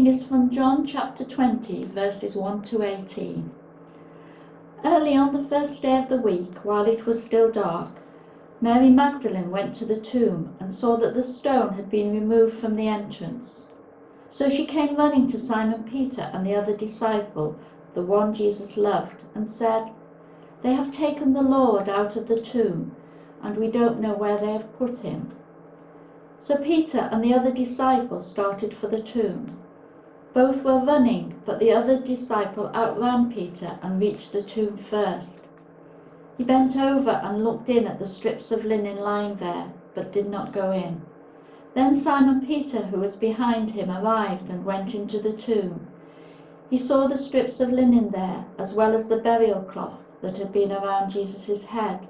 reading is from John chapter 20, verses 1 to 18. Early on the first day of the week, while it was still dark, Mary Magdalene went to the tomb and saw that the stone had been removed from the entrance. So she came running to Simon Peter and the other disciple, the one Jesus loved, and said, "They have taken the Lord out of the tomb, and we don't know where they have put him." So Peter and the other disciple started for the tomb. Both were running, but the other disciple outran Peter and reached the tomb first. He bent over and looked in at the strips of linen lying there, but did not go in. Then Simon Peter, who was behind him, arrived and went into the tomb. He saw the strips of linen there, as well as the burial cloth that had been around Jesus' head.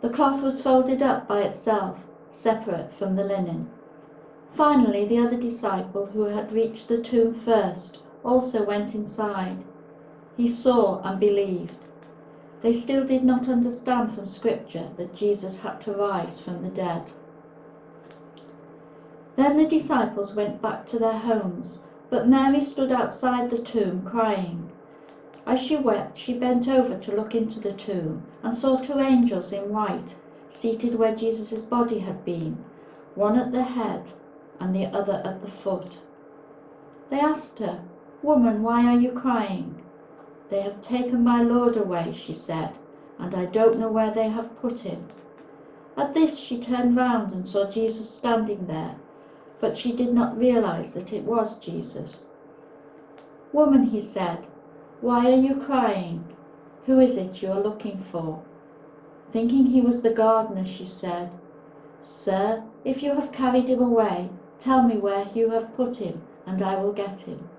The cloth was folded up by itself, separate from the linen. Finally, the other disciple, who had reached the tomb first, also went inside. He saw and believed. They still did not understand from Scripture that Jesus had to rise from the dead. Then the disciples went back to their homes, but Mary stood outside the tomb crying. As she wept, she bent over to look into the tomb and saw two angels in white seated where Jesus' body had been, one at the head and the other at the foot. They asked her, "Woman, why are you crying?" "They have taken my Lord away," she said, "and I don't know where they have put him." At this she turned round and saw Jesus standing there, but she did not realize that it was Jesus. "Woman," he said, "why are you crying? Who is it you are looking for?" Thinking he was the gardener, she said, "Sir, if you have carried him away, tell me where you have put him, and I will get him."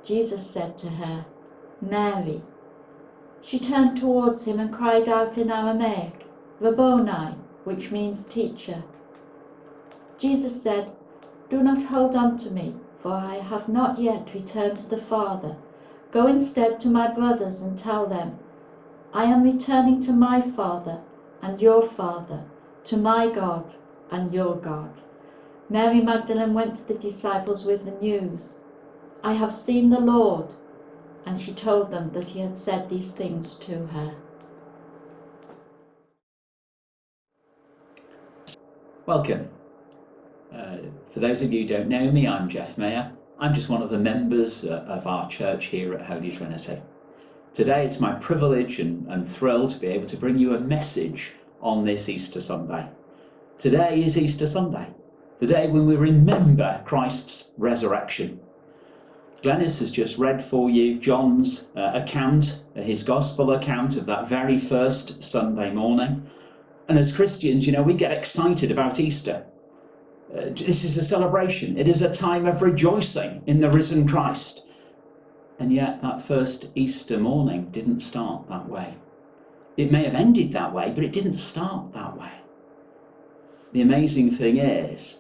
Jesus said to her, "Mary." She turned towards him and cried out in Aramaic, "Rabboni," which means teacher. Jesus said, "Do not hold on to me, for I have not yet returned to the Father. Go instead to my brothers and tell them, I am returning to my Father and your Father, to my God and your God." Mary Magdalene went to the disciples with the news, "I have seen the Lord," and she told them that he had said these things to her. Welcome. For those of you who don't know me, I'm Geff. I'm just one of the members of our church here at Holy Trinity. Today it's my privilege and thrill to be able to bring you a message on this Easter Sunday. Today is Easter Sunday, the day when we remember Christ's resurrection. Glenys has just read for you John's account, his gospel account of that very first Sunday morning. And as Christians, we get excited about Easter. This is a celebration. It is a time of rejoicing in the risen Christ. And yet that first Easter morning didn't start that way. It may have ended that way, but it didn't start that way. The amazing thing is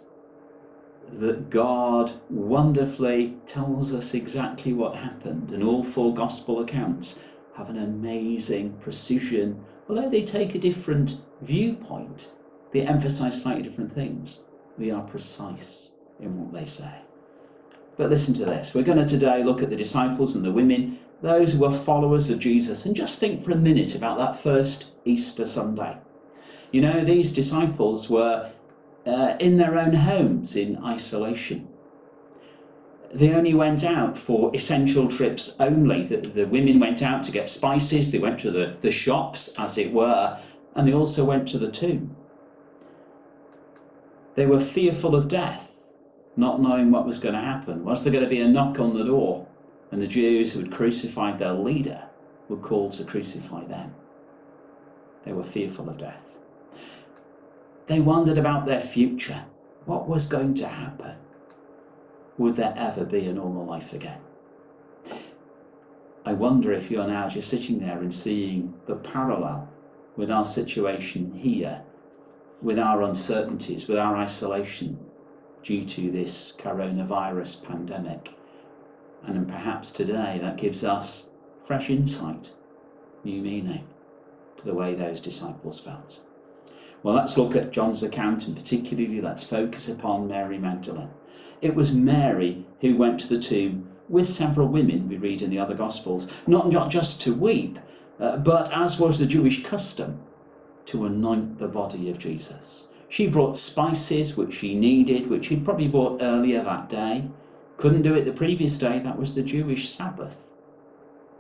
that God wonderfully tells us exactly what happened, and all four gospel accounts have an amazing precision. Although they take a different viewpoint, they emphasize slightly different things. They are precise in what they say. But listen to this. We're going to today look at the disciples and the women, those who were followers of Jesus, and just think for a minute about that first Easter Sunday. These disciples were in their own homes in isolation. They only went out for essential trips only. The women went out to get spices, they went to the shops, as it were, and they also went to the tomb. They were fearful of death, not knowing what was going to happen. Was there going to be a knock on the door, and the Jews who had crucified their leader were called to crucify them? They were fearful of death. They wondered about their future. What was going to happen? Would there ever be a normal life again? I wonder if you're now just sitting there and seeing the parallel with our situation here, with our uncertainties, with our isolation due to this coronavirus pandemic. And perhaps today that gives us fresh insight, new meaning to the way those disciples felt. Well, let's look at John's account, and particularly let's focus upon Mary Magdalene. It was Mary who went to the tomb with several women, we read in the other Gospels, not just to weep, but, as was the Jewish custom, to anoint the body of Jesus. She brought spices which she needed, which she'd probably bought earlier that day. Couldn't do it the previous day, that was the Jewish Sabbath,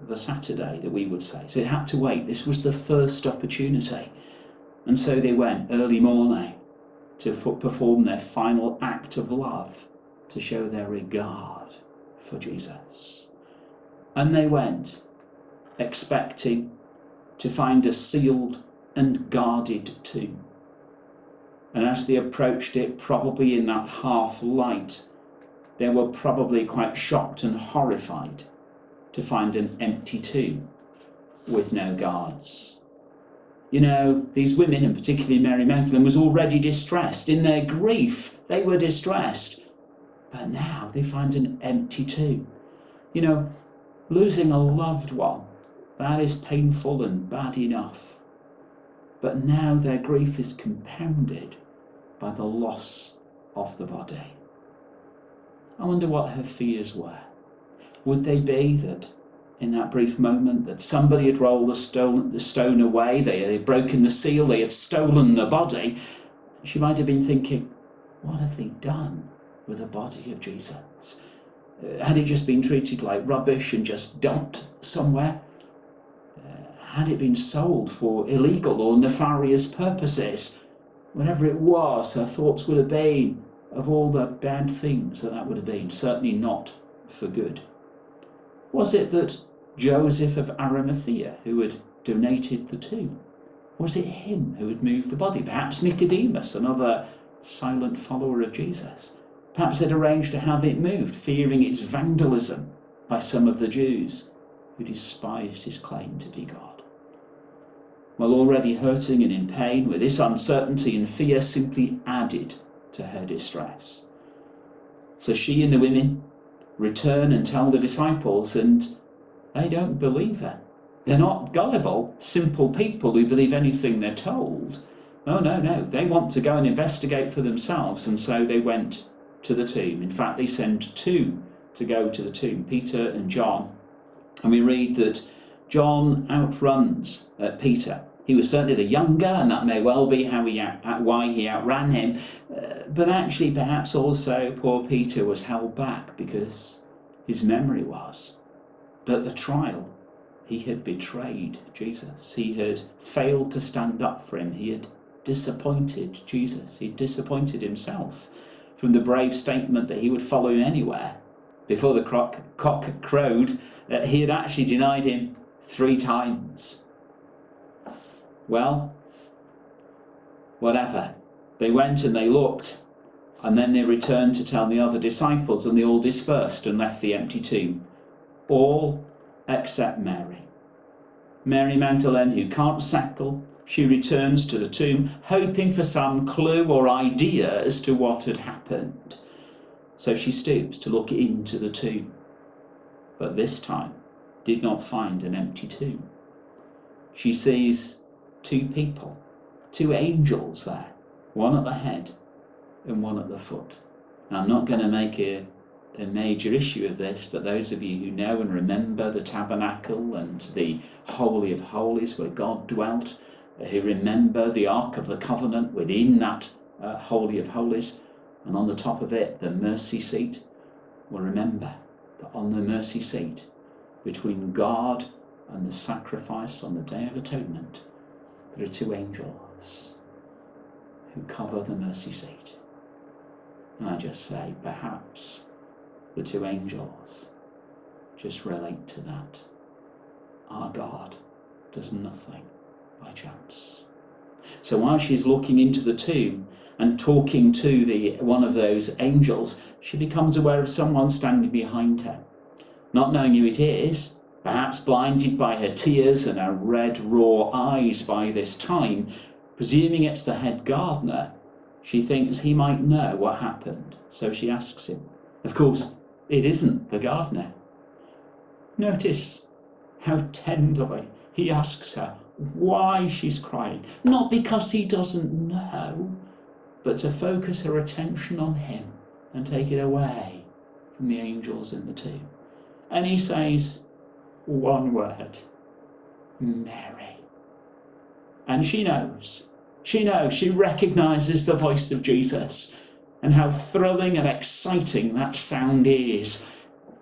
the Saturday that we would say. So it had to wait. This was the first opportunity. And so they went early morning to perform their final act of love, to show their regard for Jesus. And they went expecting to find a sealed and guarded tomb. And as they approached it, probably in that half light, they were probably quite shocked and horrified to find an empty tomb with no guards. You know, these women, and particularly Mary Magdalene, was already distressed. In their grief, they were distressed. But now they find an empty tomb. You know, losing a loved one, that is painful and bad enough. But now their grief is compounded by the loss of the body. I wonder what her fears were. Would they be that in that brief moment that somebody had rolled the stone away, they had broken the seal, they had stolen the body? She might have been thinking, what have they done with the body of Jesus? Had it just been treated like rubbish and just dumped somewhere? Had it been sold for illegal or nefarious purposes? Whatever it was, her thoughts would have been of all the bad things that would have been, certainly not for good. Was it that Joseph of Arimathea who had donated the tomb? Was it him who had moved the body? Perhaps Nicodemus, another silent follower of Jesus. Perhaps they'd arranged to have it moved, fearing its vandalism by some of the Jews who despised his claim to be God. Well, already hurting and in pain, with this uncertainty and fear simply added to her distress. So she and the women return and tell the disciples, and they don't believe her. They're not gullible, simple people who believe anything they're told. Oh, no. They want to go and investigate for themselves, and so they went to the tomb. In fact, they send two to go to the tomb, Peter and John. And we read that John outruns Peter. He was certainly the younger, and that may well be why he outran him. But actually, perhaps also poor Peter was held back because his memory was that at the trial he had betrayed Jesus. He had failed to stand up for him. He had disappointed Jesus. He disappointed himself from the brave statement that he would follow him anywhere. Before the cock crowed, he had actually denied him 3 times. Well, whatever. They went and they looked, and then they returned to tell the other disciples, and they all dispersed and left the empty tomb. All except Mary. Mary Magdalene, who can't settle, she returns to the tomb, hoping for some clue or idea as to what had happened. So she stoops to look into the tomb, but this time did not find an empty tomb. She sees 2 people, 2 angels there, one at the head and one at the foot. Now, I'm not going to make a major issue of this, but those of you who know and remember the tabernacle and the Holy of Holies where God dwelt, who remember the Ark of the Covenant within that Holy of Holies, and on the top of it, the mercy seat, will remember that on the mercy seat, between God and the sacrifice on the Day of Atonement, there are 2 angels who cover the mercy seat. And I just say, perhaps the 2 angels just relate to that. Our God does nothing by chance. So while she's looking into the tomb and talking to one of those angels, she becomes aware of someone standing behind her. Not knowing who it is, perhaps blinded by her tears and her red, raw eyes by this time, presuming it's the head gardener, she thinks he might know what happened, so she asks him. Of course, it isn't the gardener. Notice how tenderly he asks her why she's crying, not because he doesn't know, but to focus her attention on him, and take it away from the angels in the tomb. And he says one word, Mary. And she knows, she recognises the voice of Jesus and how thrilling and exciting that sound is.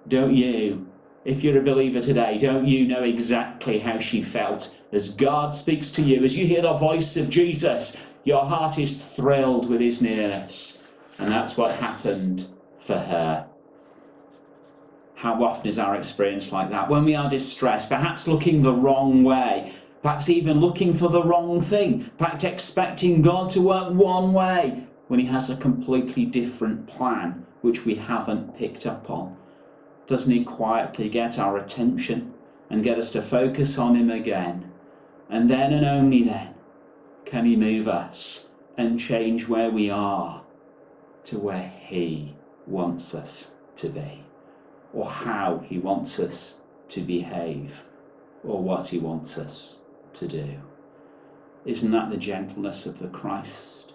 Don't you? If you're a believer today, don't you know exactly how she felt as God speaks to you, as you hear the voice of Jesus? Your heart is thrilled with his nearness. And that's what happened for her. How often is our experience like that? When we are distressed, perhaps looking the wrong way, perhaps even looking for the wrong thing, perhaps expecting God to work one way when he has a completely different plan which we haven't picked up on. Doesn't he quietly get our attention and get us to focus on him again? And then and only then can he move us and change where we are to where he wants us to be, or how he wants us to behave, or what he wants us to do. Isn't that the gentleness of the Christ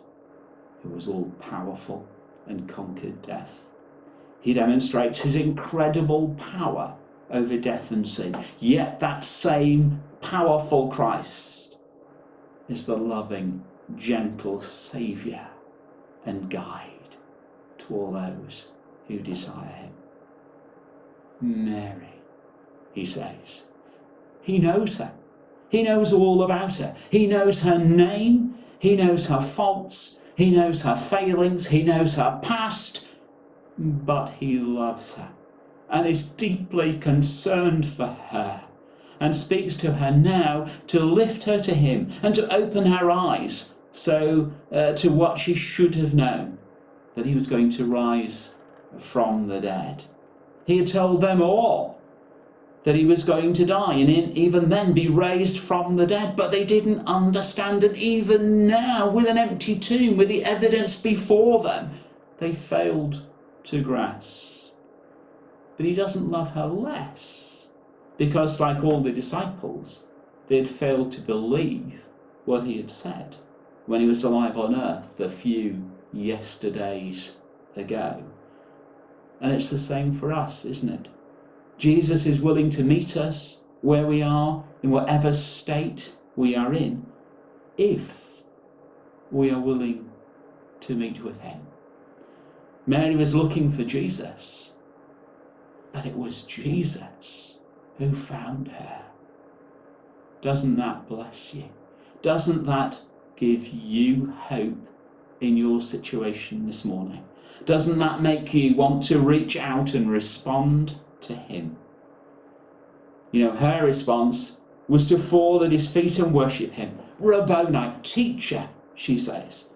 who was all powerful and conquered death? He demonstrates his incredible power over death and sin. Yet that same powerful Christ is the loving, gentle Saviour and guide to all those who desire him. Mary, he says. He knows her. He knows all about her. He knows her name. He knows her faults. He knows her failings. He knows her past. But he loves her and is deeply concerned for her and speaks to her now to lift her to him and to open her eyes to what she should have known, that he was going to rise from the dead. He had told them all that he was going to die and even then be raised from the dead, but they didn't understand. And even now, with an empty tomb, with the evidence before them, they failed to grasp. But he doesn't love her less, because like all the disciples, they had failed to believe what he had said when he was alive on earth a few yesterdays ago. And it's the same for us, isn't it? Jesus is willing to meet us where we are, in whatever state we are in, if we are willing to meet with him. Mary was looking for Jesus, but it was Jesus who found her. Doesn't that bless you? Doesn't that give you hope in your situation this morning? Doesn't that make you want to reach out and respond to him? You know, her response was to fall at his feet and worship him. Rabboni, teacher, she says.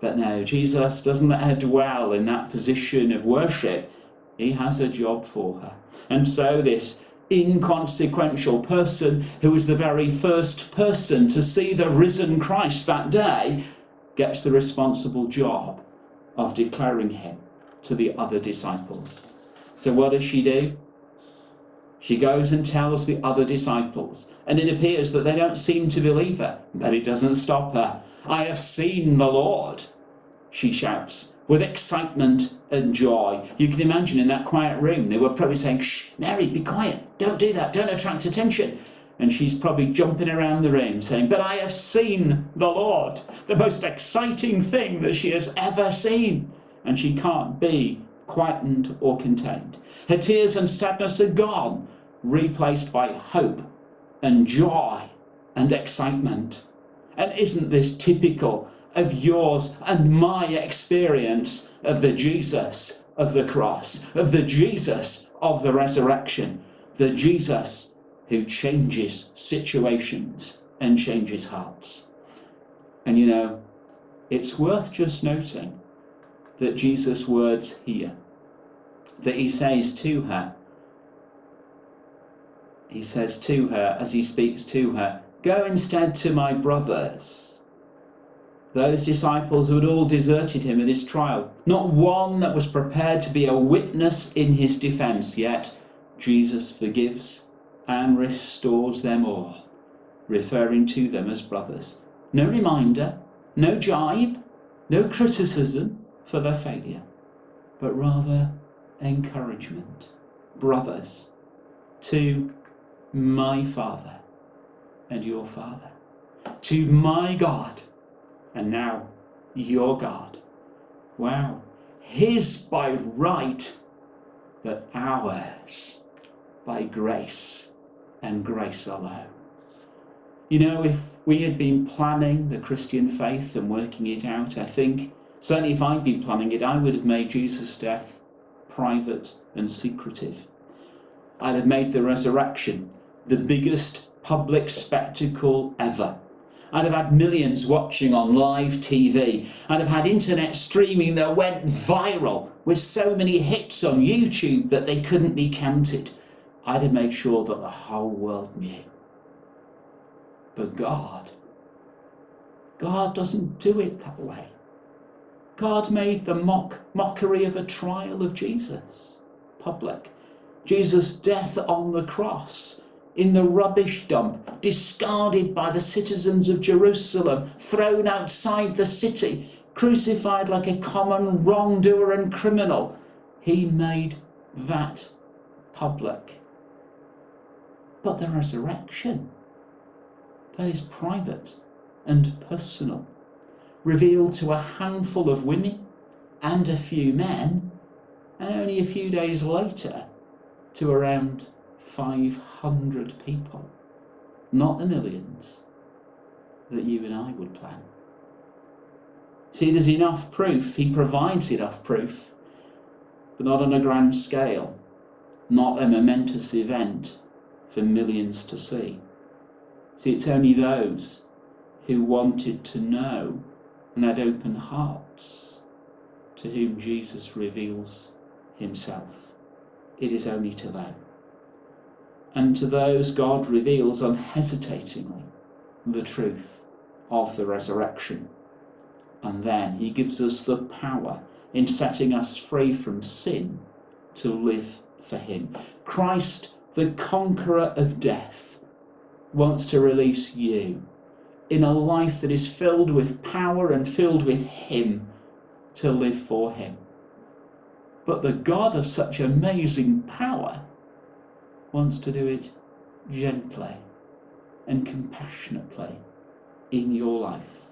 But no, Jesus doesn't let her dwell in that position of worship. He has a job for her. And so this inconsequential person, who was the very first person to see the risen Christ that day, gets the responsible job of declaring him to the other disciples. So what does she do? She goes and tells the other disciples, and it appears that they don't seem to believe her, but it doesn't stop her. I have seen the Lord, she shouts, with excitement and joy. You can imagine in that quiet room, they were probably saying, shh, Mary, be quiet, don't do that, don't attract attention. And she's probably jumping around the room saying, but I have seen the Lord, the most exciting thing that she has ever seen. And she can't be quietened or contained. Her tears and sadness are gone, replaced by hope and joy and excitement. And isn't this typical of yours and my experience of the Jesus of the cross, of the Jesus of the resurrection, the Jesus who changes situations and changes hearts? And you know, it's worth just noting that Jesus' words here, that he says to her as he speaks to her, go instead to my brothers. Those disciples who had all deserted him at his trial, not one that was prepared to be a witness in his defence, yet Jesus forgives and restores them all, referring to them as brothers. No reminder, no jibe, no criticism for their failure. but rather encouragement. Brothers, to my Father and your Father, to my God and now your God. Wow, his by right, but ours by grace and grace alone. You know, if we had been planning the Christian faith and working it out, I think, certainly if I'd been planning it, I would have made Jesus' death private and secretive. I'd have made the resurrection the biggest public spectacle ever. I'd have had millions watching on live TV. I'd have had internet streaming that went viral with so many hits on YouTube that they couldn't be counted. I'd have made sure that the whole world knew. But God doesn't do it that way. God made the mockery of a trial of Jesus public. Jesus' death on the cross, in the rubbish dump, discarded by the citizens of Jerusalem, thrown outside the city, crucified like a common wrongdoer and criminal. He made that public. But the resurrection, that is private and personal, revealed to a handful of women and a few men, and only a few days later to around 500 people. Not the millions that you and I would plan. See, there's enough proof, he provides enough proof, but not on a grand scale, not a momentous event for millions to see. See, it's only those who wanted to know and had open hearts to whom Jesus reveals himself. It is only to them. And to those God reveals unhesitatingly the truth of the resurrection. And then he gives us the power in setting us free from sin to live for him. Christ, the conqueror of death, wants to release you in a life that is filled with power and filled with him, to live for him. But the God of such amazing power wants to do it gently and compassionately in your life.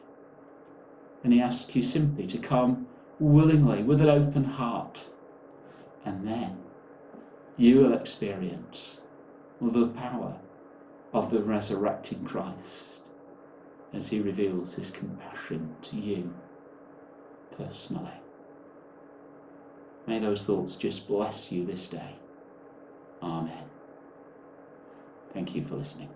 And he asks you simply to come willingly with an open heart, and then you will experience the power of the resurrecting Christ as he reveals his compassion to you personally. May those thoughts just bless you this day. Amen. Thank you for listening.